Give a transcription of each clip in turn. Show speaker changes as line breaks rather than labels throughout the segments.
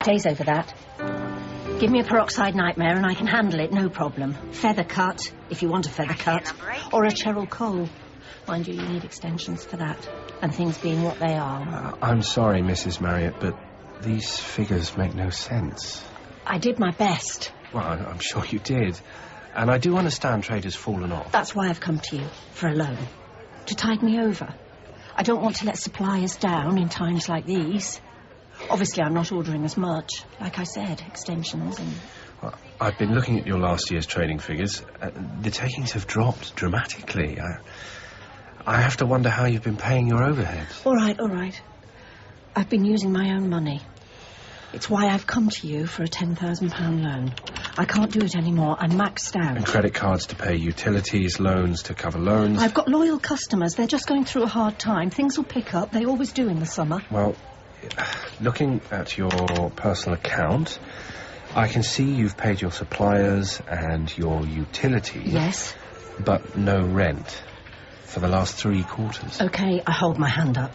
Days over that. Give me a peroxide nightmare and I can handle it, no problem. Feather cut, if you want a feather cut. Or a Cheryl Cole. Mind you, you need extensions for that. And things being what they are.
I'm sorry, Mrs. Marriott, but these figures make no sense.
I did my best.
Well, I'm sure you did. And I do understand trade has fallen off.
That's why I've come to you, for a loan. To tide me over. I don't want to let suppliers down in times like these. Obviously, I'm not ordering as much. Like I said, extensions and...
Well, I've been looking at your last year's trading figures. The takings have dropped dramatically. I have to wonder how you've been paying your overheads.
All right. I've been using my own money. It's why I've come to you for a £10,000 loan. I can't do it anymore. I'm maxed out.
And credit cards to pay utilities, loans to cover loans.
I've got loyal customers. They're just going through a hard time. Things will pick up. They always do in the summer.
Well, looking at your personal account, I can see you've paid your suppliers and your utilities.
Yes.
But no rent for the last 3 quarters.
OK, I hold my hand up.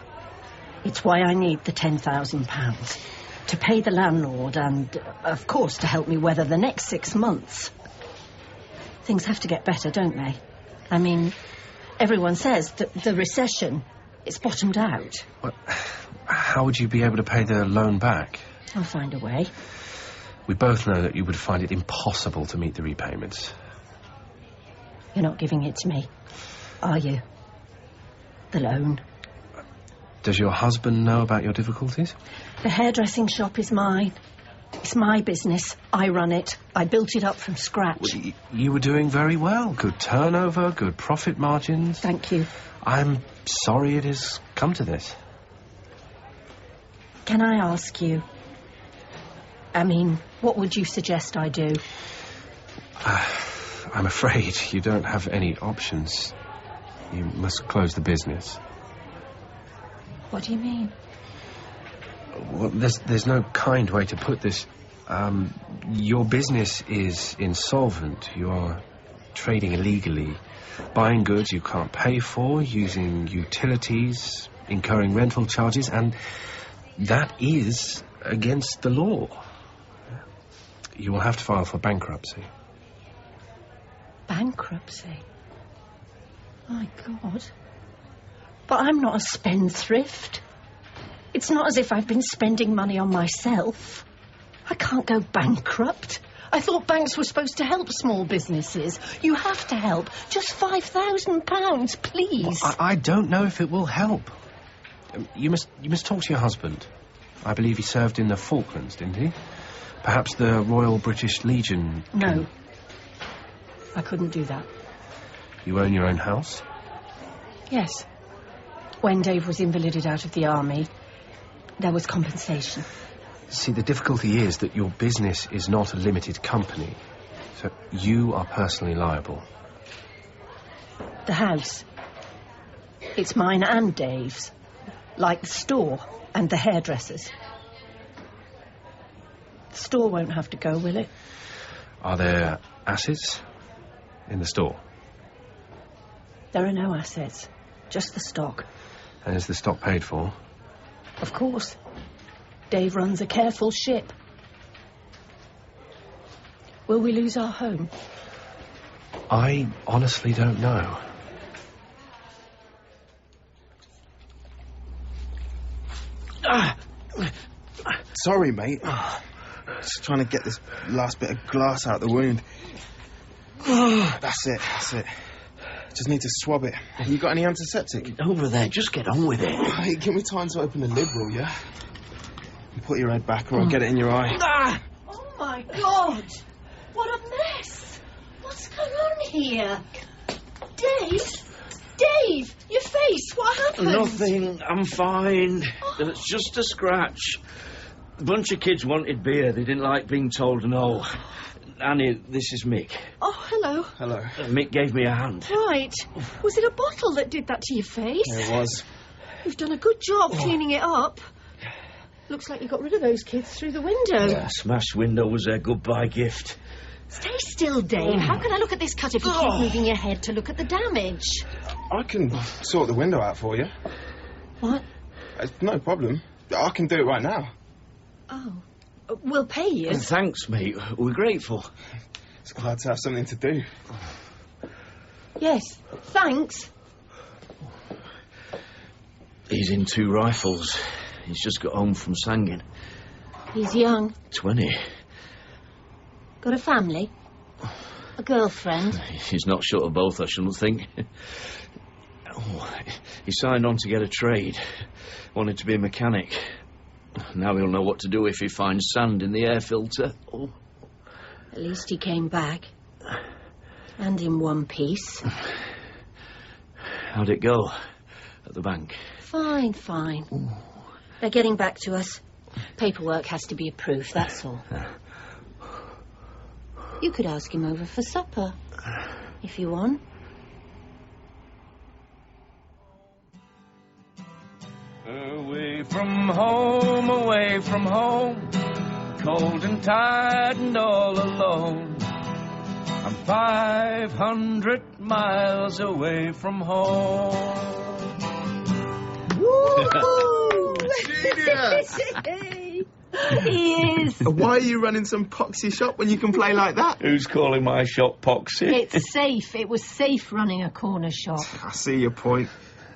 It's why I need the £10,000. To pay the landlord and, of course, to help me weather the next 6 months. Things have to get better, don't they? I mean, everyone says that the recession is bottomed out.
Well, how would you be able to pay the loan back?
I'll find a way.
We both know that you would find it impossible to meet the repayments.
You're not giving it to me, are you? The loan.
Does your husband know about your difficulties?
The hairdressing shop is mine. It's my business. I run it. I built it up from scratch.
Well, you were doing very well. Good turnover, good profit margins.
Thank you.
I'm sorry it has come to this.
Can I ask you? I mean, what would you suggest I do?
I'm afraid you don't have any options. You must close the business.
What do you mean?
Well, there's no kind way to put this. Your business is insolvent. You're trading illegally, buying goods you can't pay for, using utilities, incurring rental charges, and that is against the law. You will have to file for bankruptcy.
Bankruptcy? My God. But I'm not a spendthrift. It's not as if I've been spending money on myself. I can't go bankrupt. I thought banks were supposed to help small businesses. You have to help. Just £5,000, please.
Well, I don't know if it will help. You must talk to your husband. I believe he served in the Falklands, didn't he? Perhaps the Royal British Legion...
No. I couldn't do that.
You own your own house?
Yes. When Dave was invalided out of the army, there was compensation.
See, the difficulty is that your business is not a limited company, so you are personally liable.
The house. It's mine and Dave's. Like the store and the hairdressers. The store won't have to go, will it?
Are there assets in the store?
There are no assets. Just the stock.
And is the stock paid for?
Of course. Dave runs a careful ship. Will we lose our home?
I honestly don't know.
Sorry, mate. Just trying to get this last bit of glass out the wound. That's it. Just need to swab it. You got any antiseptic?
Over there, just get on with it.
Hey, give me time to open the lid, will you? You put your head back or I'll get it in your eye.
Oh, my God! What a mess! What's going on here? Dave, your face, what happened?
Nothing, I'm fine. It's just a scratch. A bunch of kids wanted beer. They didn't like being told no. Annie, this is Mick.
Oh, hello.
Hello.
Mick gave me a hand.
Right. Was it a bottle that did that to your face?
It was.
You've done a good job cleaning it up. Looks like you got rid of those kids through the window.
Yeah, smashed window was their goodbye gift.
Stay still, Dave. How can I look at this cut if you keep moving your head to look at the damage?
I can sort the window out for you.
What?
No problem. I can do it right now.
Oh. We'll pay you.
And thanks, mate. We're grateful.
It's glad to have something to do.
Yes, thanks.
He's in 2 rifles. He's just got home from Sangin.
He's young.
20.
Got a family? A girlfriend?
He's not short of both, I shouldn't think. He signed on to get a trade. Wanted to be a mechanic. Now he'll know what to do if he finds sand in the air filter. Oh.
At least he came back. And in one piece.
How'd it go at the bank?
Fine. Ooh. They're getting back to us. Paperwork has to be approved, that's all. You could ask him over for supper, if you want.
Away from home, cold and tired and all alone. I'm 500 miles away from home.
Woo! Genius!
He is.
Why are you running some poxy shop when you can play like that?
Who's calling my shop Poxy?
It's safe. It was safe running a corner shop.
I see your point.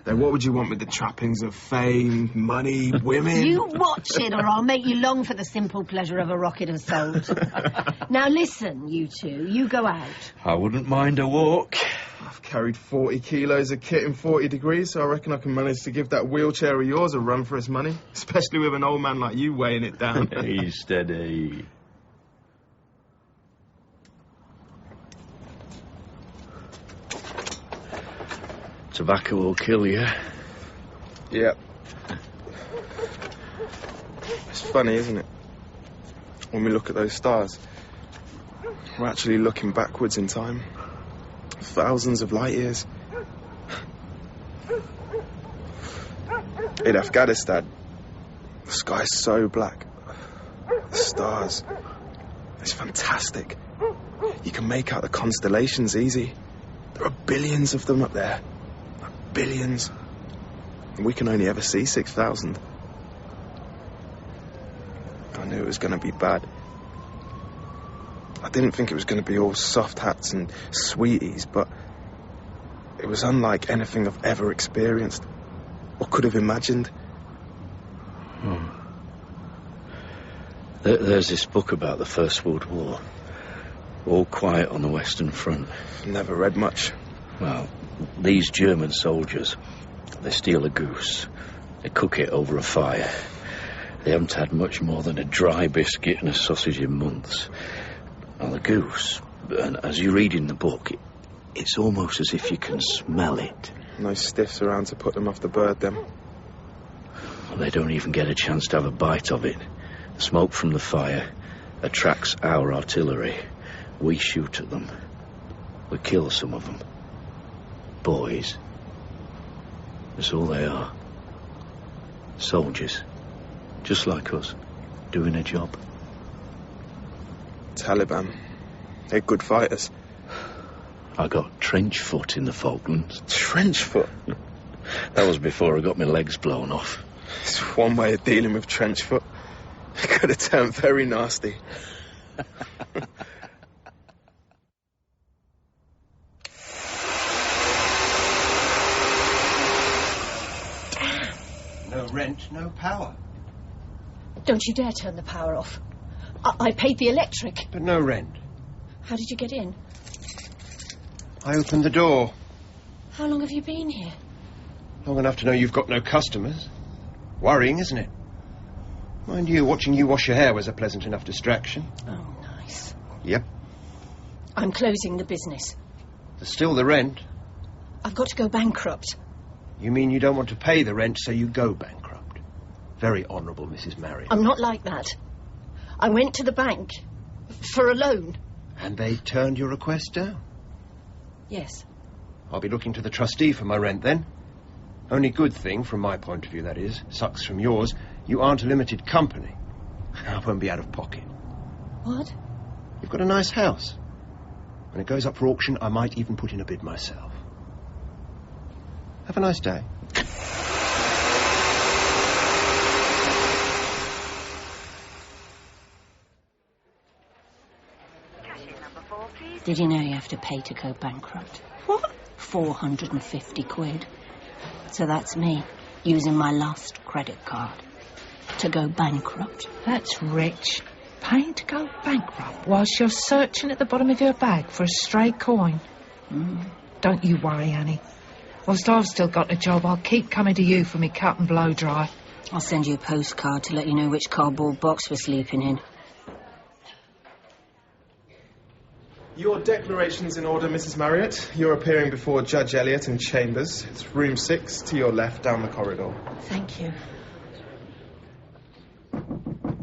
Then what would you want with the trappings of fame, money, women?
You watch it or I'll make you long for the simple pleasure of a rocket of salt. Now listen, you two. You go out.
I wouldn't mind a walk.
I've carried 40 kilos of kit in 40 degrees, so I reckon I can manage to give that wheelchair of yours a run for its money. Especially with an old man like you weighing it down.
He's steady. Tobacco will kill you.
Yep. It's funny, isn't it? When we look at those stars, we're actually looking backwards in time. Thousands of light years. In Afghanistan, the sky's so black. The stars. It's fantastic. You can make out the constellations easy. There are billions of them up there. Billions. And we can only ever see 6,000. I knew it was going to be bad. I didn't think it was going to be all soft hats and sweeties, but it was unlike anything I've ever experienced or could have imagined.
There's this book about the First World War. All quiet on the Western Front.
Never read much.
Well, these German soldiers, they steal a goose. They cook it over a fire. They haven't had much more than a dry biscuit and a sausage in months. Well, the goose, and as you read in the book, it's almost as if you can smell it.
No stiffs around to put them off the bird, then.
Well, they don't even get a chance to have a bite of it. The smoke from the fire attracts our artillery. We shoot at them. We kill some of them. Boys. That's all they are. Soldiers. Just like us. Doing a job.
Taliban. They're good fighters.
I got trench foot in the Falklands.
Trench foot?
That was before I got my legs blown off.
It's one way of dealing with trench foot. It could have turned very nasty.
No rent, no power.
Don't you dare turn the power off. I paid the electric.
But no rent.
How did you get in?
I opened the door.
How long have you been here?
Long enough to know you've got no customers. Worrying, isn't it? Mind you, watching you wash your hair was a pleasant enough distraction.
Oh, nice.
Yep.
I'm closing the business.
There's still the rent.
I've got to go bankrupt.
You mean you don't want to pay the rent, so you go bankrupt? Very honourable, Mrs. Marion.
I'm not like that. I went to the bank for a loan.
And they turned your request down?
Yes.
I'll be looking to the trustee for my rent, then. Only good thing, from my point of view, that is, sucks from yours, you aren't a limited company. I won't be out of pocket.
What?
You've got a nice house. When it goes up for auction, I might even put in a bid myself. Have a nice day.
Did you know you have to pay to go bankrupt?
What?
450 quid. So that's me, using my last credit card to go bankrupt.
That's rich. Paying to go bankrupt whilst you're searching at the bottom of your bag for a stray coin. Don't you worry, Annie. Whilst I've still got a job, I'll keep coming to you for me cut and blow dry.
I'll send you a postcard to let you know which cardboard box we're sleeping in.
Your declaration's in order, Mrs. Marriott. You're appearing before Judge Elliot in Chambers. It's room 6 to your left down the corridor.
Thank you.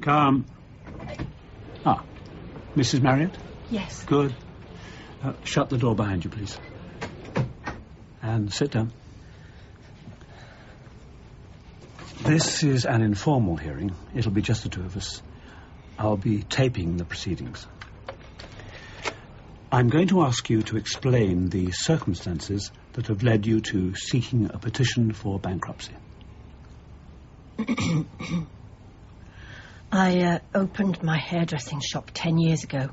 Come. Ah, Mrs. Marriott?
Yes.
Good. Shut the door behind you, please. And sit down. This is an informal hearing. It'll be just the two of us. I'll be taping the proceedings. I'm going to ask you to explain the circumstances that have led you to seeking a petition for bankruptcy.
I opened my hairdressing shop 10 years ago.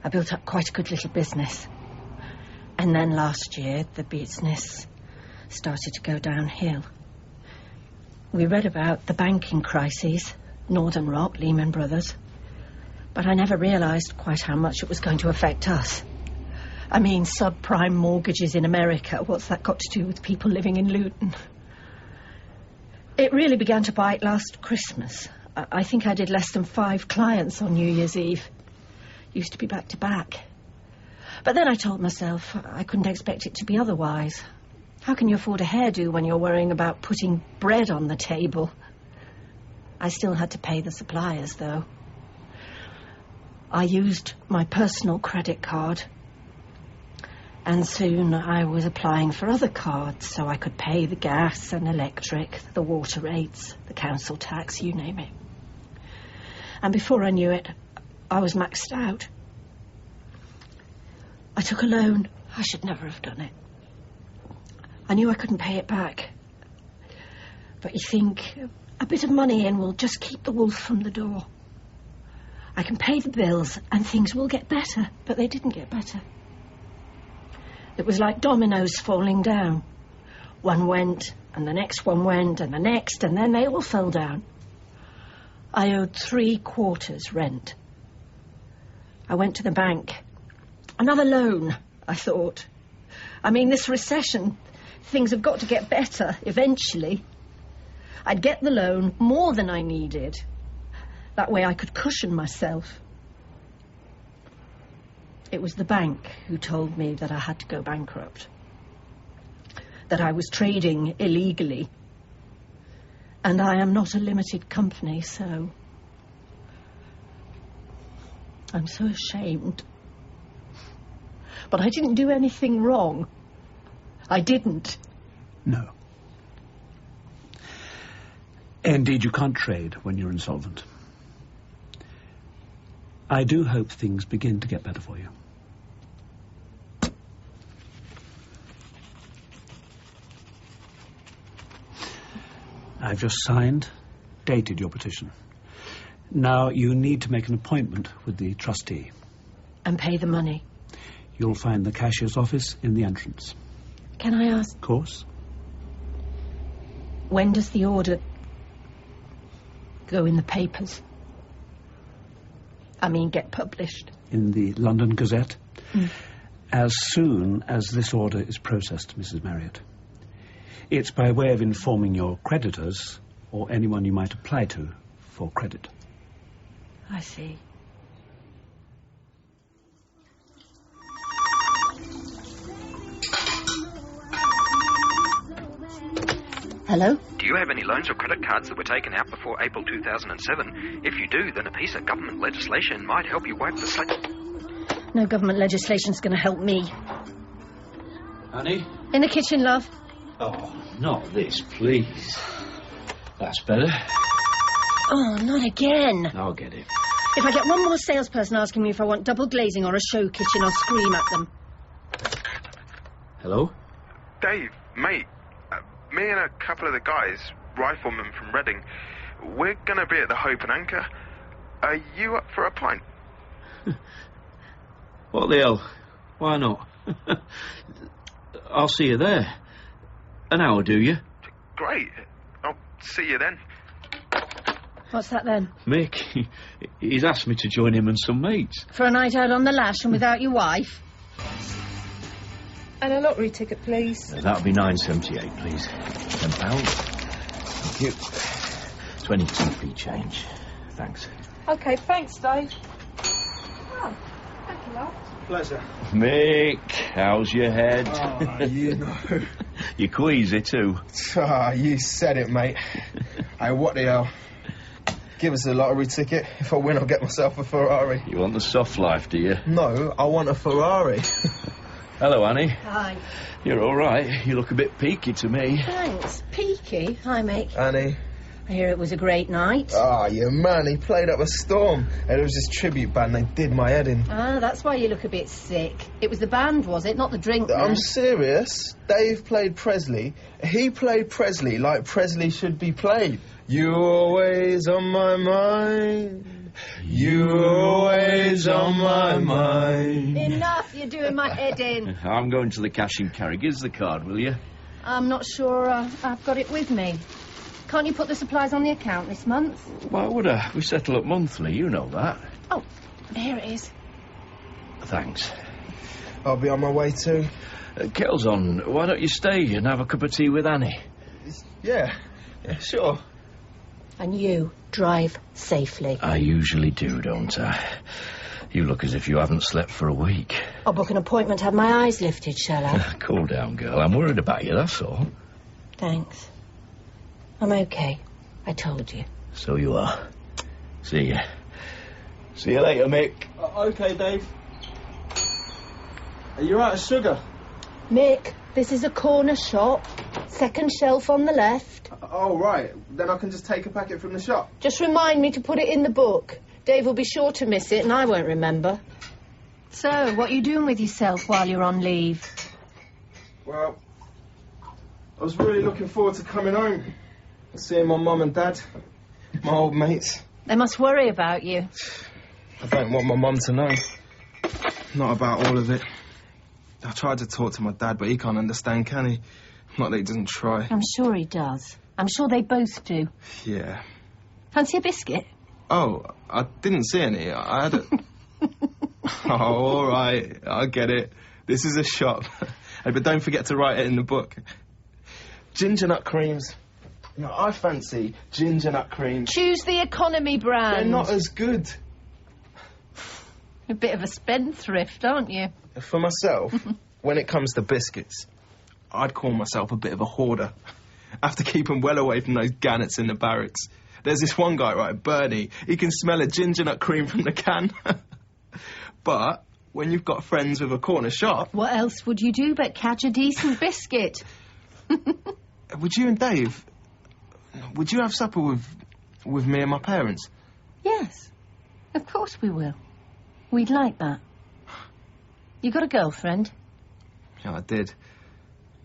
I built up quite a good little business. And then last year, the business started to go downhill. We read about the banking crises, Northern Rock, Lehman Brothers. But I never realised quite how much it was going to affect us. I mean, subprime mortgages in America, what's that got to do with people living in Luton? It really began to bite last Christmas. I think I did less than 5 clients on New Year's Eve. Used to be back to back. But then I told myself I couldn't expect it to be otherwise. How can you afford a hairdo when you're worrying about putting bread on the table? I still had to pay the suppliers, though. I used my personal credit card, and soon I was applying for other cards so I could pay the gas and electric, the water rates, the council tax, you name it. And before I knew it, I was maxed out. I took a loan. I should never have done it. I knew I couldn't pay it back. But you think a bit of money in will just keep the wolf from the door. I can pay the bills and things will get better, but they didn't get better. It was like dominoes falling down. One went, and the next one went, and the next, and then they all fell down. I owed 3 quarters rent. I went to the bank. Another loan, I thought. I mean, this recession, things have got to get better eventually. I'd get the loan more than I needed. That way I could cushion myself. It was the bank who told me that I had to go bankrupt. That I was trading illegally. And I am not a limited company, so I'm so ashamed. But I didn't do anything wrong. I didn't.
No. Indeed, you can't trade when you're insolvent. I do hope things begin to get better for you. I've just signed, dated your petition. Now you need to make an appointment with the trustee.
And pay the money.
You'll find the cashier's office in the entrance.
Can I ask?
Of course.
When does the order go in the papers? I mean, get published?
In the London Gazette. As soon as this order is processed, Mrs. Marriott. It's by way of informing your creditors or anyone you might apply to for credit.
I see. Hello?
Do you have any loans or credit cards that were taken out before April 2007? If you do, then a piece of government legislation might help you wipe the slate.
No government legislation's going to help me.
Honey?
In the kitchen, love.
Oh, not this, please. That's better.
Oh, not again.
I'll get it.
If I get one more salesperson asking me if I want double glazing or a show kitchen, I'll scream at them.
Hello?
Dave, mate, me and a couple of the guys, riflemen from Reading, we're going to be at the Hope and Anchor. Are you up for a pint?
What the hell? Why not? I'll see you there. An hour, do you?
Great. I'll see you then.
What's that then?
Mick, he's asked me to join him and some mates.
For a night out on the lash and without your wife?
And a lottery ticket, please.
That'll be £9.78, please. £10. Thank you. 22p change. Thanks.
OK, thanks, Dave. Oh, thank you, love.
Pleasure.
Mick, how's your head?
Oh, you know.
You queasy too.
Ah, you said it, mate. Hey, what the hell? Give us a lottery ticket. If I win, I'll get myself a Ferrari.
You want the soft life, do you?
No, I want a Ferrari.
Hello, Annie.
Hi.
You're all right. You look a bit peaky to me.
Thanks. Peaky. Hi, Mick.
Annie.
I hear it was a great night.
Ah, you man, he played up a storm. And it was this tribute band, they did my head in.
Ah, that's why you look a bit sick. It was the band, was it? Not the drink,
I'm
man.
serious. Dave played Presley. He played Presley like Presley should be played. You're always on my mind. You're always on my mind.
Enough, you're doing my head in.
I'm going to the cash and carry. Give us the card, will you?
I'm not sure I've got it with me. Can't you put the supplies on the account this month?
Why would I? We settle up monthly, you know that.
Oh, here it is.
Thanks.
I'll be on my way too.
Kettle's on. Why don't you stay and have a cup of tea with Annie?
Yeah, sure.
And you drive safely.
I usually do, don't I? You look as if you haven't slept for a week.
I'll book an appointment to have my eyes lifted, shall I?
Cool down, girl. I'm worried about you, that's all.
Thanks. I'm okay. I told you.
So you are. See ya. See you later, Mick.
OK, Dave. Are you out of sugar?
Mick, this is a corner shop. Second shelf on the left.
Oh, right. Then I can just take a packet from the shop.
Just remind me to put it in the book. Dave will be sure to miss it and I won't remember. So, what are you doing with yourself while you're on leave?
Well, I was really looking forward to coming home. Seeing my mum and dad. My old mates.
They must worry about you.
I don't want my mum to know. Not about all of it. I tried to talk to my dad, but he can't understand, can he? Not that he doesn't try.
I'm sure he does. I'm sure they both do.
Yeah.
Fancy a biscuit?
Oh, I didn't see any. I had a... Oh, all right. I get it. This is a shop. Hey, but don't forget to write it in the book. Ginger nut creams. No, I fancy ginger nut creams.
Choose the economy brand.
They're not as good.
A bit of a spendthrift, aren't you?
For myself, when it comes to biscuits, I'd call myself a bit of a hoarder. I have to keep them well away from those gannets in the barracks. There's this one guy, right, Bernie. He can smell a ginger nut cream from the can. But when you've got friends with a corner shop...
What else would you do but catch a decent biscuit?
Would you and Dave... Would you have supper with me and my parents?
Yes, of course we will. We'd like that. You got a girlfriend?
Yeah, I did.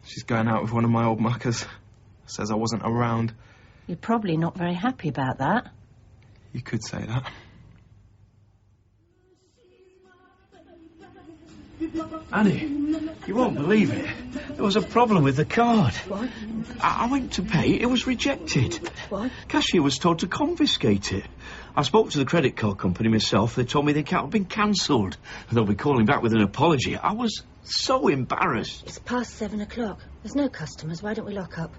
She's going out with one of my old muckers. Says I wasn't around.
You're probably not very happy about that.
You could say that.
Annie, you won't believe it. There was a problem with the card.
What?
I went to pay, it was rejected.
What?
Cashier was told to confiscate it. I spoke to the credit card company myself. They told me the account had been cancelled. They'll be calling back with an apology. I was so embarrassed.
It's past 7 o'clock. There's no customers. Why don't we lock up?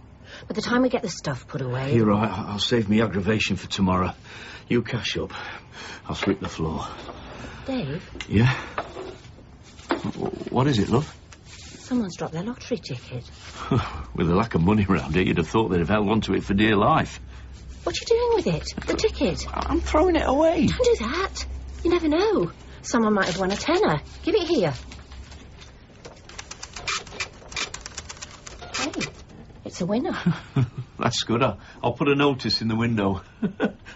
By the time we get the stuff put away...
You're right. I'll save me aggravation for tomorrow. You cash up. I'll sweep the floor.
Dave?
Yeah? What is it, love?
Someone's dropped their lottery ticket.
With the lack of money around here, you'd have thought they'd have held on to it for dear life.
What are you doing with it? The ticket?
I'm throwing it away.
Don't do that. You never know. Someone might have won a tenner. Give it here. Hey, it's a winner.
That's good. I'll put a notice in the window.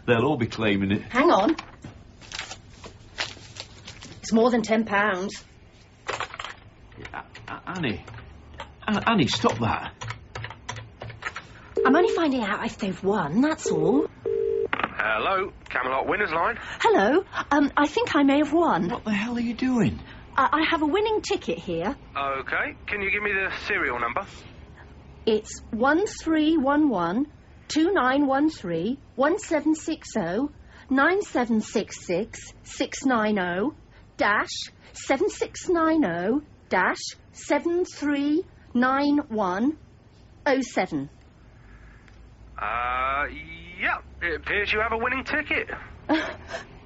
They'll all be claiming it.
Hang on. It's more than £10.
Annie. Annie, stop that.
I'm only finding out if they've won, that's all.
Hello, Camelot Winners Line.
Hello. I think I may have won.
What the hell are you doing?
I have a winning ticket here.
OK. Can you give me the serial number?
It's 1311 2913 1760 9766 690 7690 739107.
Yeah. It appears you have a winning ticket.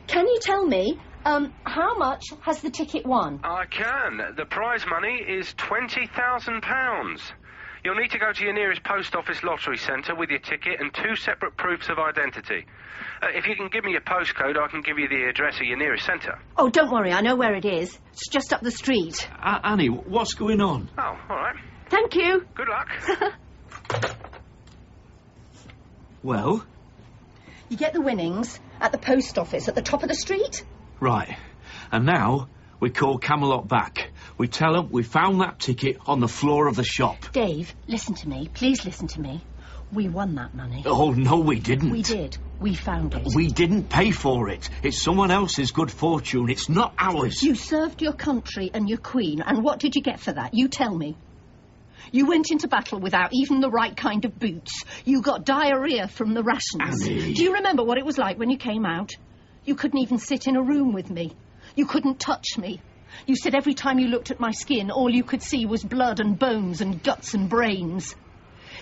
Can you tell me, how much has the ticket won?
I can. The prize money is £20,000. You'll need to go to your nearest post office lottery centre with your ticket and 2 separate proofs of identity. If you can give me your postcode, I can give you the address of your nearest centre.
Oh, don't worry, I know where it is. It's just up the street.
Annie, what's going on?
Oh, all right.
Thank you.
Good luck.
Well?
You get the winnings at the post office at the top of the street.
Right. And now we call Camelot back. We tell them we found that ticket on the floor of the shop.
Dave, listen to me. Please listen to me. We won that money.
Oh, no, we didn't.
We did. We found it.
We didn't pay for it. It's someone else's good fortune. It's not ours.
You served your country and your queen, and what did you get for that? You tell me. You went into battle without even the right kind of boots. You got diarrhea from the rations.
Annie.
Do you remember what it was like when you came out? You couldn't even sit in a room with me. You couldn't touch me. You said every time you looked at my skin, all you could see was blood and bones and guts and brains.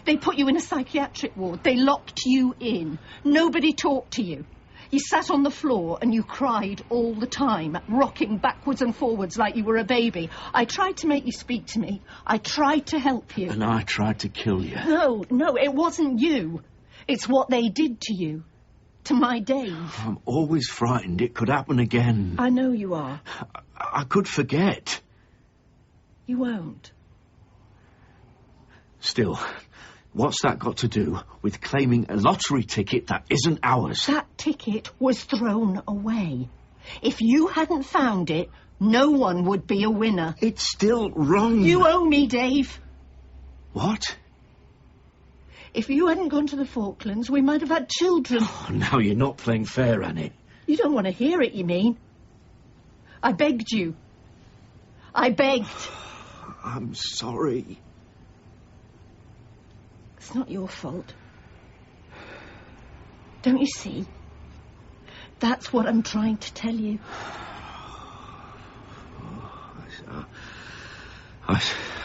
They put you in a psychiatric ward. They locked you in. Nobody talked to you. You sat on the floor and you cried all the time, rocking backwards and forwards like you were a baby. I tried to make you speak to me. I tried to help you.
And I tried to kill you.
No, it wasn't you. It's what they did to you. To my Dave.
I'm always frightened it could happen again.
I know you are.
I could forget.
You won't.
Still, what's that got to do with claiming a lottery ticket that isn't ours?
That ticket was thrown away. If you hadn't found it, no one would be a winner.
It's still wrong.
You owe me, Dave.
What?
If you hadn't gone to the Falklands, we might have had children.
Oh, now you're not playing fair, Annie.
You don't want to hear it, you mean? I begged you. I begged.
I'm sorry.
It's not your fault. Don't you see? That's what I'm trying to tell you.
I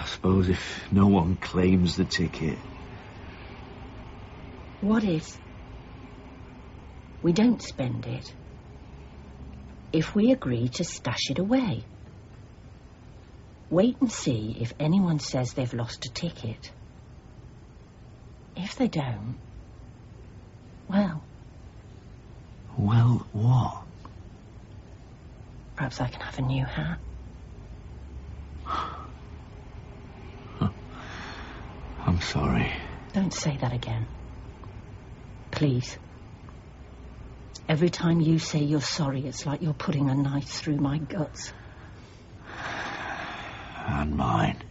suppose if no one claims the ticket...
What if we don't spend it? If we agree to stash it away? Wait and see if anyone says they've lost a ticket. If they don't, well...
Well, what?
Perhaps I can have a new hat.
I'm sorry.
Don't say that again. Please. Every time you say you're sorry, it's like you're putting a knife through my guts.
And mine.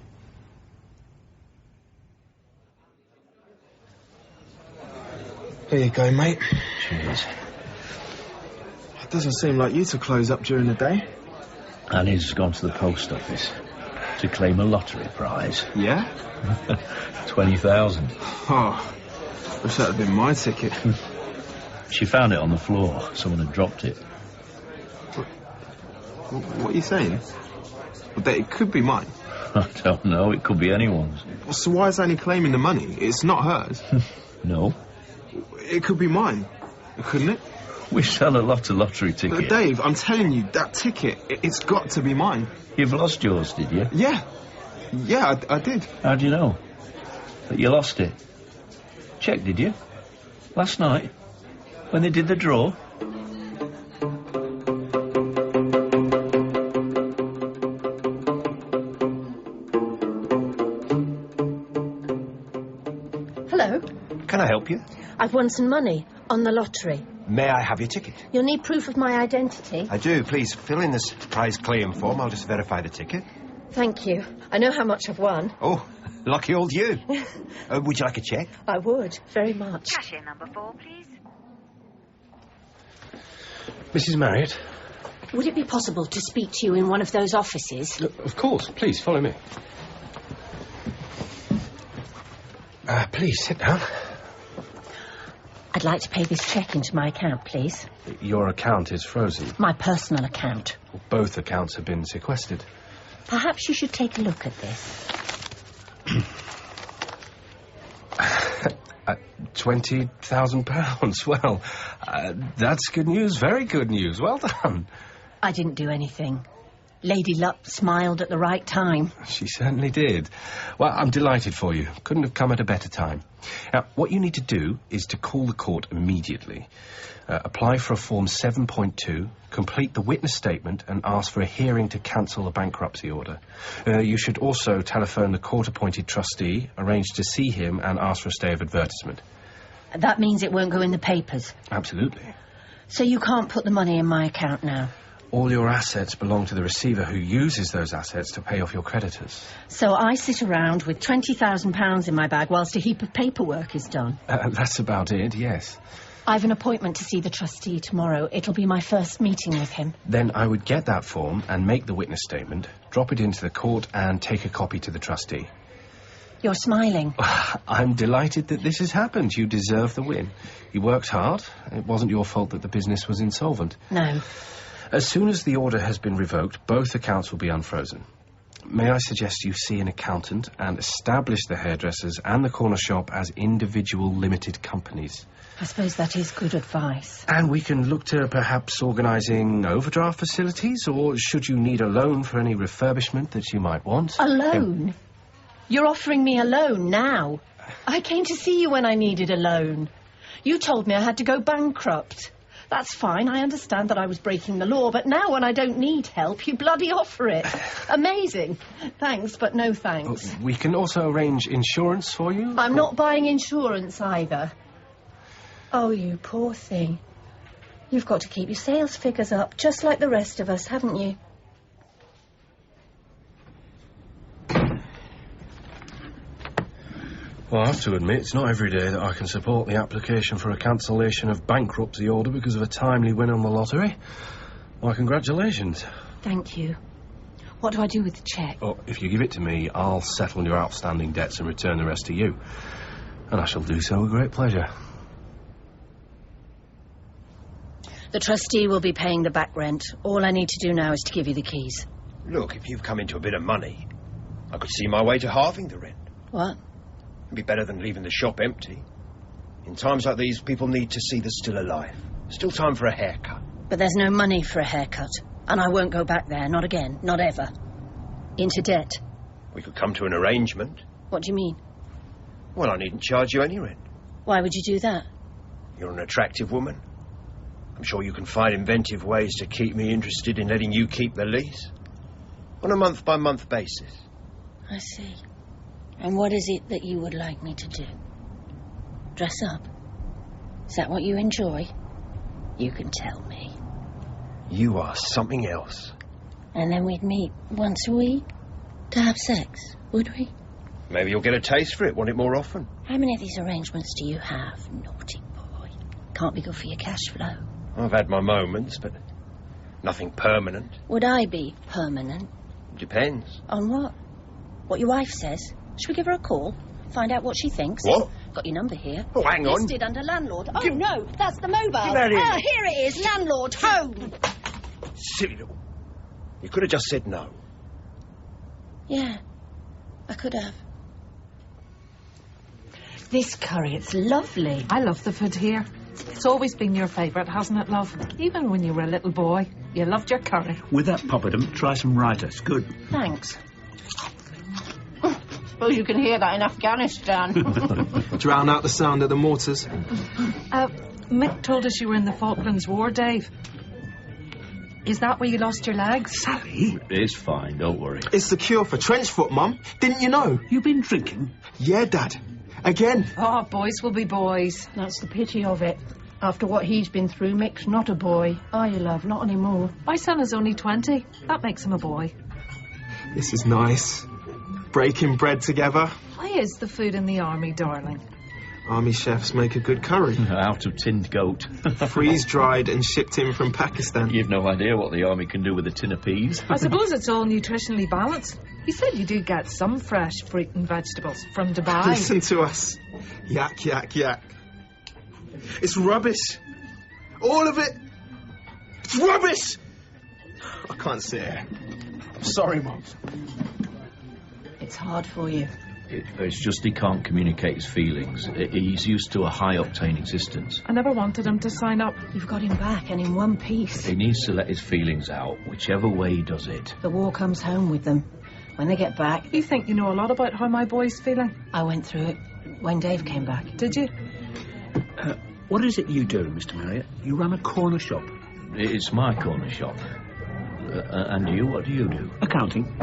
Here you go, mate.
Cheers.
It doesn't seem like you to close up during the day.
Annie's gone to the post office to claim a lottery prize.
Yeah?
20,000.
Oh, wish that had been my ticket.
She found it on the floor. Someone had dropped it.
What are you saying? That it could be mine.
I don't know. It could be anyone's.
So why is Annie claiming the money? It's not hers.
No.
It could be mine, couldn't it?
We sell a lot of lottery
But
tickets.
Dave, I'm telling you, that ticket, it's got to be mine.
You've lost yours, did you?
Yeah. Yeah, I did.
How do you know? That you lost it? Check, did you? Last night? When they did the draw?
Hello.
Can I help you?
I've won some money on the lottery.
May I have your ticket?
You'll need proof of my identity.
I do. Please fill in this prize claim form. I'll just verify the ticket.
Thank you. I know how much I've won.
Oh, lucky old you. Would you like a cheque?
I would, very much.
Cashier number 4, please.
Mrs. Marriott,
Would it be possible to speak to you in one of those offices?
Of course. Please, follow me. Please, sit down.
I'd like to pay this cheque into my account, please.
Your account is frozen.
My personal account.
Both accounts have been sequestered.
Perhaps you should take a look at this.
£20,000. Well, that's good news. Very good news. Well done.
I didn't do anything. Lady Luck smiled at the right time.
She certainly did. Well, I'm delighted for you. Couldn't have come at a better time. Now, what you need to do is to call the court immediately. Apply for a Form 7.2, complete the witness statement and ask for a hearing to cancel the bankruptcy order. You should also telephone the court-appointed trustee, arrange to see him and ask for a stay of advertisement.
That means it won't go in the papers.
Absolutely.
So you can't put the money in my account now?
All your assets belong to the receiver who uses those assets to pay off your creditors.
So I sit around with £20,000 in my bag whilst a heap of paperwork is done?
That's about it, yes.
I've an appointment to see the trustee tomorrow. It'll be my first meeting with him.
Then I would get that form and make the witness statement, drop it into the court and take a copy to the trustee.
You're smiling.
I'm delighted that this has happened. You deserve the win. You worked hard. It wasn't your fault that the business was insolvent.
No.
As soon as the order has been revoked, both accounts will be unfrozen. May I suggest you see an accountant and establish the hairdressers and the corner shop as individual limited companies?
I suppose that is good advice.
And we can look to perhaps organising overdraft facilities, or should you need a loan for any refurbishment that you might want?
A loan? You're offering me a loan now? I came to see you when I needed a loan. You told me I had to go bankrupt. That's fine, I understand that I was breaking the law, but now when I don't need help, you bloody offer it. Amazing. Thanks, but no thanks.
We can also arrange insurance for you.
I'm not buying insurance either. Oh, you poor thing. You've got to keep your sales figures up, just like the rest of us, haven't you?
Well, I have to admit, it's not every day that I can support the application for a cancellation of bankruptcy order because of a timely win on the lottery. Why, congratulations.
Thank you. What do I do with the cheque?
Oh, if you give it to me, I'll settle your outstanding debts and return the rest to you. And I shall do so with great pleasure.
The trustee will be paying the back rent. All I need to do now is to give you the keys.
Look, if you've come into a bit of money, I could see my way to halving the rent.
What?
It'd be better than leaving the shop empty. In times like these, people need to see there's still a life. Still time for a haircut.
But there's no money for a haircut. And I won't go back there, not again, not ever. Into debt.
We could come to an arrangement.
What do you mean?
Well, I needn't charge you any rent.
Why would you do that?
You're an attractive woman. I'm sure you can find inventive ways to keep me interested in letting you keep the lease. On a month-by-month basis.
I see. And what is it that you would like me to do? Dress up? Is that what you enjoy? You can tell me.
You are something else.
And then we'd meet once a week to have sex, would we?
Maybe you'll get a taste for it, want it more often.
How many of these arrangements do you have, naughty boy? Can't be good for your cash flow.
I've had my moments, but nothing permanent.
Would I be permanent?
Depends.
On what? What your wife says? Should we give her a call? Find out what she thinks?
What?
Got your number here.
Oh, hang on.
Listed under landlord. Oh, no, that's the mobile.
Give that in.
Here it is, landlord, home.
Silly little... You could have just said no.
Yeah, I could have. This curry, it's lovely.
I love the food here. It's always been your favourite, hasn't it, love? Even when you were a little boy, you loved your curry.
With that popperdom, try some writer. It's good.
Thanks. Suppose you can hear that in Afghanistan.
Drown out the sound of the mortars.
Mick told us you were in the Falklands War, Dave. Is that where you lost your legs?
Sally?
It's fine, don't worry.
It's the cure for trench foot, Mum. Didn't you know?
You been drinking?
Yeah, Dad. Again.
Oh, boys will be boys.
That's the pity of it. After what he's been through, Mick's not a boy. Are you, love? Not anymore.
My son is only 20. That makes him a boy.
This is nice. Breaking bread together.
Why is the food in the army, darling?
Army chefs make a good curry.
Out of tinned goat.
Freeze-dried and shipped in from Pakistan.
You've no idea what the army can do with a tin of peas.
I suppose it's all nutritionally balanced. You said you do get some fresh fruit and vegetables from Dubai.
Listen to us. Yak, yak, yak. It's rubbish. All of it. It's rubbish. I can't sit here. I'm sorry, Mum.
It's hard for you.
It's just he can't communicate his feelings. He's used to a high-octane existence.
I never wanted him to sign up.
You've got him back and in one piece.
He needs to let his feelings out, whichever way he does it.
The war comes home with them. When they get back...
You think you know a lot about how my boy's feeling?
I went through it when Dave came back.
Did you?
What is it you do, Mr. Marriott? You run a corner shop.
It's my corner shop. And you, what do you do?
Accounting.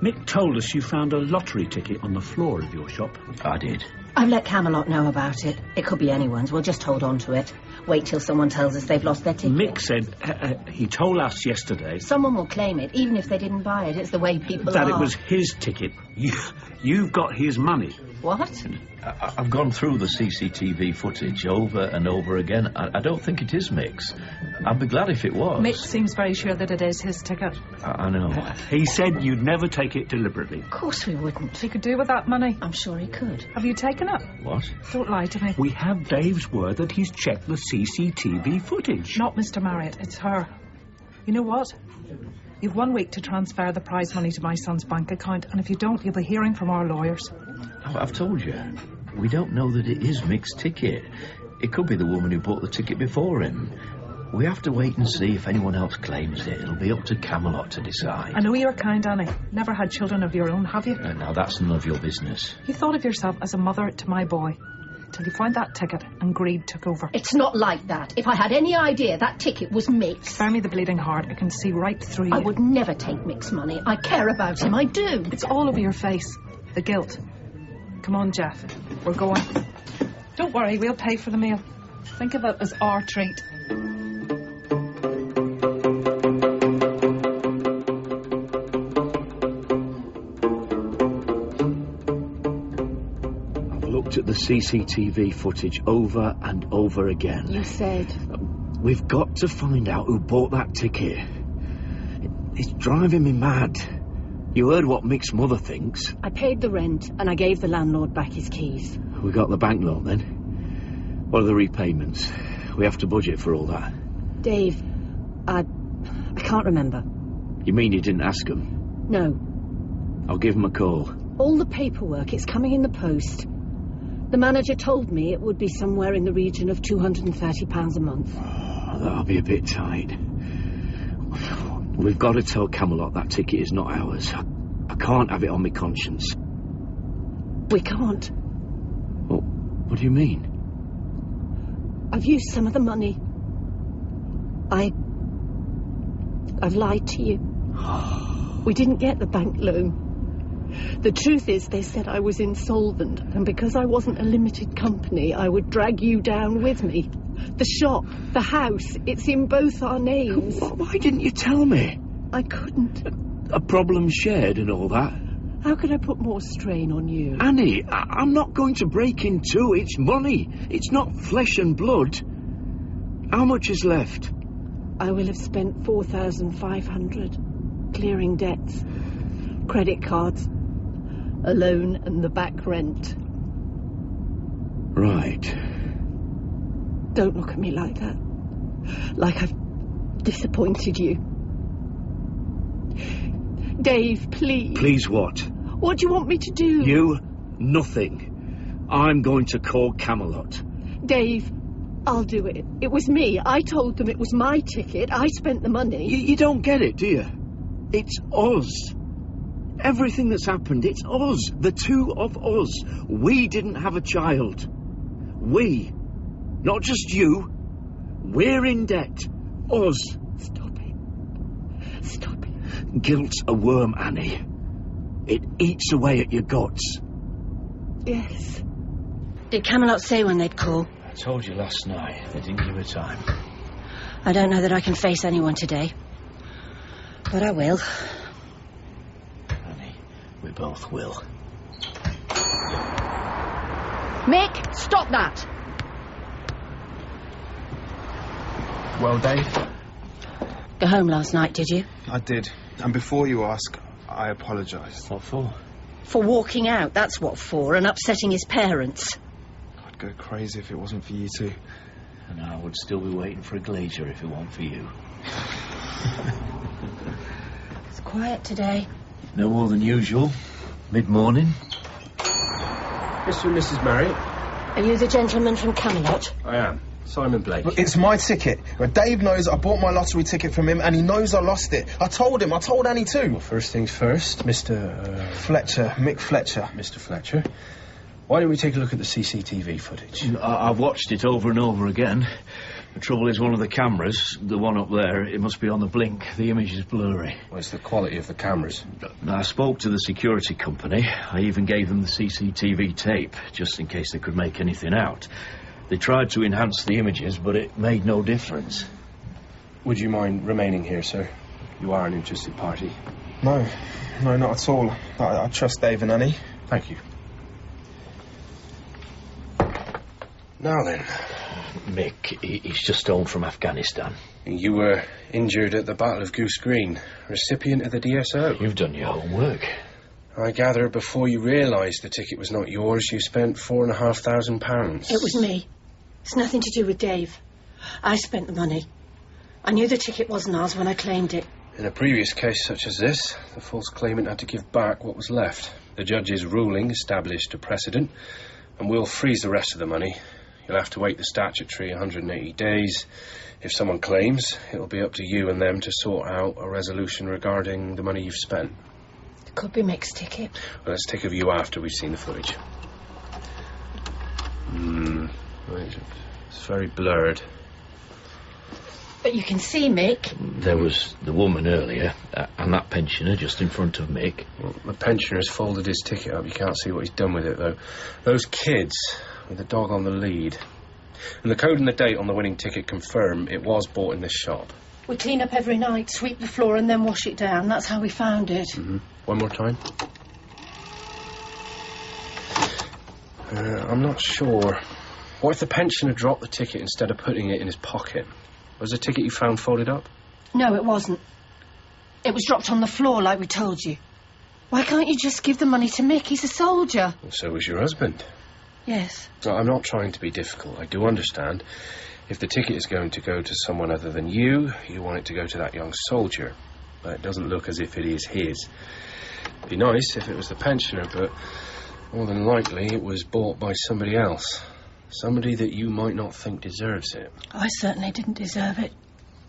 Mick told us you found a lottery ticket on the floor of your shop.
I did.
I've let Camelot know about it. It could be anyone's. We'll just hold on to it. Wait till someone tells us they've lost their ticket.
Mick said, he told us yesterday...
Someone will claim it, even if they didn't buy it. It's the way people
that
are.
It was his ticket. You've got his money.
What?
I've gone through the CCTV footage over and over again. I don't think it is Mick's. I'd be glad if it was.
Mick seems very sure that it is his ticket.
I know.
He said you'd never take it deliberately.
Of course we wouldn't.
He could do with that money.
I'm sure he could.
Have you taken it?
What?
Don't lie to me.
We have Dave's word that he's checked the CCTV footage.
Not Mr. Marriott, it's her. You know what? You've 1 week to transfer the prize money to my son's bank account, and if you don't, you'll be hearing from our lawyers.
I've told you. We don't know that it is Mick's ticket. It could be the woman who bought the ticket before him. We have to wait and see if anyone else claims it. It'll be up to Camelot to decide.
I know you're kind, Annie. Never had children of your own, have you?
Now, that's none of your business.
You thought of yourself as a mother to my boy. Till you found that ticket and greed took over.
It's not like that. If I had any idea that ticket was Mick's...
Spare me the bleeding heart. I can see right through you.
I would never take Mick's money. I care about him. I do.
It's all over your face. The guilt. Come on, Jeff. We're going. Don't worry, we'll pay for the meal. Think of it as our treat.
At the CCTV footage over and over again.
You said...
We've got to find out who bought that ticket. It's driving me mad. You heard what Mick's mother thinks.
I paid the rent and I gave the landlord back his keys.
We got the bank loan then. What are the repayments? We have to budget for all that.
Dave, I can't remember.
You mean you didn't ask him?
No.
I'll give him a call.
All the paperwork, it's coming in the post. The manager told me it would be somewhere in the region of £230 a month.
Oh, that'll be a bit tight. We've got to tell Camelot that ticket is not ours. I can't have it on my conscience.
We can't.
Well, what do you mean?
I've used some of the money. I've lied to you. We didn't get the bank loan. The truth is, they said I was insolvent, and because I wasn't a limited company, I would drag you down with me. The shop, the house, it's in both our names.
Why didn't you tell me?
I couldn't.
A problem shared and all that.
How could I put more strain on you?
Annie, I'm not going to break in two. It's money. It's not flesh and blood. How much is left?
I will have spent $4,500 clearing debts, credit cards, a loan and the back rent.
Right.
Don't look at me like that. Like I've disappointed you. Dave, please.
Please what?
What do you want me to do?
You? Nothing. I'm going to call Camelot.
Dave, I'll do it. It was me. I told them it was my ticket. I spent the money.
You don't get it, do you? It's us. Everything that's happened, it's us. The two of us. We didn't have a child. We. Not just you. We're in debt. Us.
Stop it. Stop it.
Guilt's a worm, Annie. It eats away at your guts.
Yes. Did Camelot say when they'd call?
I told you last night. They didn't give her time.
I don't know that I can face anyone today. But I will.
Annie, we both will.
Mick, stop that.
Well, Dave?
Go home last night, did you?
I did. And before you ask, I apologise.
What for?
For walking out, that's what for, and upsetting his parents.
I'd go crazy if it wasn't for you two.
And I would still be waiting for a glazier if it weren't for you.
It's quiet today.
No more than usual. Mid-morning.
Mr. and Mrs. Marriott?
Are you the gentleman from Camelot?
I am. Simon Blake.
Look, it's my ticket. Dave knows I bought my lottery ticket from him, and he knows I lost it. I told him. I told Annie too.
Well, first things first, Mr...
Fletcher. Mick Fletcher.
Mr. Fletcher. Why don't we take a look at the CCTV footage?
I've watched it over and over again. The trouble is one of the cameras, the one up there, it must be on the blink. The image is blurry.
Well, it's the quality of the cameras.
I spoke to the security company. I even gave them the CCTV tape, just in case they could make anything out. They tried to enhance the images, but it made no difference.
Would you mind remaining here, sir? You are an interested party.
No, not at all. I trust Dave and Annie.
Thank you. Now then.
Mick, he's just home from Afghanistan.
You were injured at the Battle of Goose Green, recipient of the DSO.
You've done your homework.
I gather before you realised the ticket was not yours, you spent £4,500.
It was me. It's nothing to do with Dave. I spent the money. I knew the ticket wasn't ours when I claimed it.
In a previous case such as this, the false claimant had to give back what was left. The judge's ruling established a precedent, and we'll freeze the rest of the money. You'll have to wait the statutory 180 days. If someone claims, it'll be up to you and them to sort out a resolution regarding the money you've spent.
It could be Mick's ticket.
Well, let's take a view after we've seen the footage. It's very blurred.
But you can see Mick.
There was the woman earlier, and that pensioner just in front of Mick.
Well, the pensioner's folded his ticket up. You can't see what he's done with it, though. Those kids, with the dog on the lead. And the code and the date on the winning ticket confirm it was bought in this shop.
We clean up every night, sweep the floor and then wash it down. That's how we found it.
Mm-hmm. One more time. I'm not sure. What if the pensioner dropped the ticket instead of putting it in his pocket? Was the ticket you found folded up?
No, it wasn't. It was dropped on the floor like we told you. Why can't you just give the money to Mick? He's a soldier.
Well, so was your husband.
Yes.
Well, I'm not trying to be difficult. I do understand. If the ticket is going to go to someone other than you, you want it to go to that young soldier. But it doesn't look as if it is his. It'd be nice if it was the pensioner, but more than likely it was bought by somebody else. Somebody that you might not think deserves it.
I certainly didn't deserve it.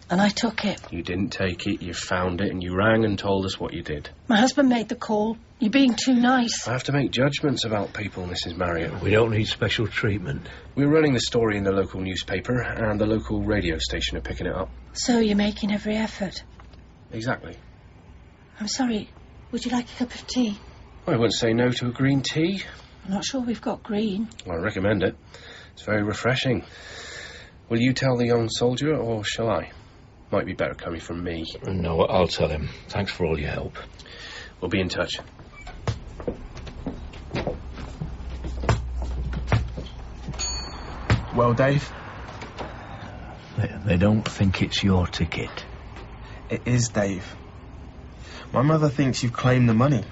And I took it.
You didn't take it, you found it, and you rang and told us what you did.
My husband made the call. You're being too nice.
I have to make judgments about people, Mrs. Marriott.
We don't need special treatment.
We're running the story in the local newspaper, and the local radio station are picking it up.
So you're making every effort?
Exactly.
I'm sorry. Would you like a cup of tea?
I wouldn't say no to a green tea.
I'm not sure we've got green.
Well, I recommend it. It's very refreshing. Will you tell the young soldier, or shall I? Might be better coming from me.
No, I'll tell him. Thanks for all your help.
We'll be in touch.
Well, Dave?
They don't think it's your ticket.
It is, Dave. My mother thinks you've claimed the money.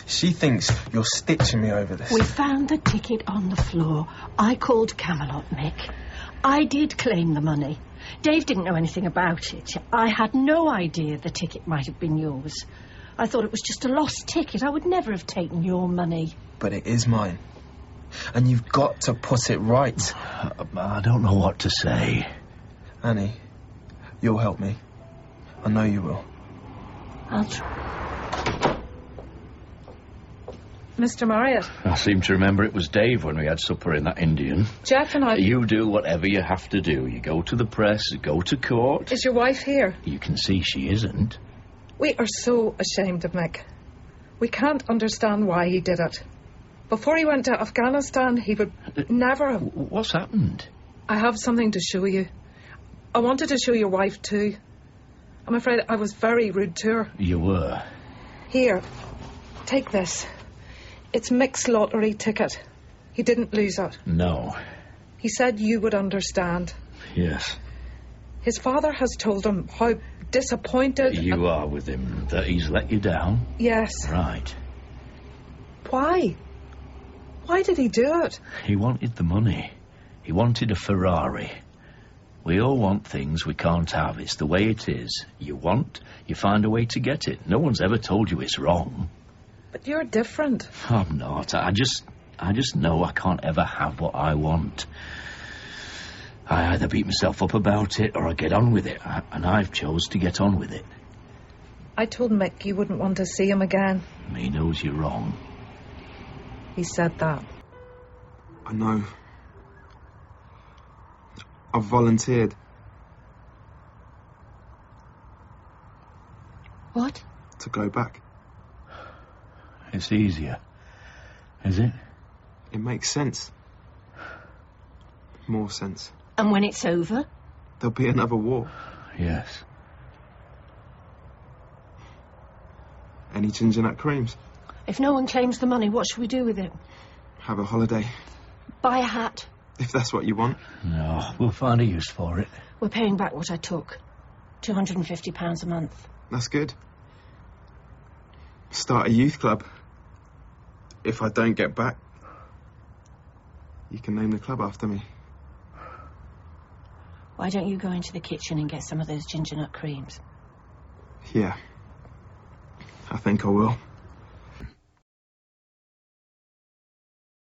She thinks you're stitching me over this.
We found the ticket on the floor. I called Camelot, Mick. I did claim the money. Dave didn't know anything about it. I had no idea the ticket might have been yours. I thought it was just a lost ticket. I would never have taken your money.
But it is mine. And you've got to put it right.
I don't know what to say.
Annie, you'll help me. I know you will.
I'll try.
Mr. Marriott.
I seem to remember it was Dave when we had supper in that Indian.
Jeff and I...
You do whatever you have to do. You go to the press, go to court.
Is your wife here?
You can see she isn't.
We are so ashamed of Mick. We can't understand why he did it. Before he went to Afghanistan, he would never have...
What's happened?
I have something to show you. I wanted to show your wife too. I'm afraid I was very rude to her.
You were?
Here, take this. It's Mick's lottery ticket. He didn't lose it.
No.
He said you would understand.
Yes.
His father has told him how disappointed...
You are with him, that he's let you down?
Yes.
Right.
Why? Why did he do it?
He wanted the money. He wanted a Ferrari. We all want things we can't have. It's the way it is. You want, you find a way to get it. No one's ever told you it's wrong.
But you're different.
I'm not. I just know I can't ever have what I want. I either beat myself up about it or I get on with it, and I've chose to get on with it.
I told Mick you wouldn't want to see him again.
He knows you're wrong.
He said that.
I know. I've volunteered.
What?
To go back.
It's easier, is it?
It makes sense. More sense.
And when it's over?
There'll be another war.
Yes.
Any ginger nut creams?
If no one claims the money, what should we do with it?
Have a holiday.
Buy a hat.
If that's what you want.
No, we'll find a use for it.
We're paying back what I took. £250 a month.
That's good. Start a youth club. If I don't get back, you can name the club after me.
Why don't you go into the kitchen and get some of those ginger nut creams?
Yeah. I think I will.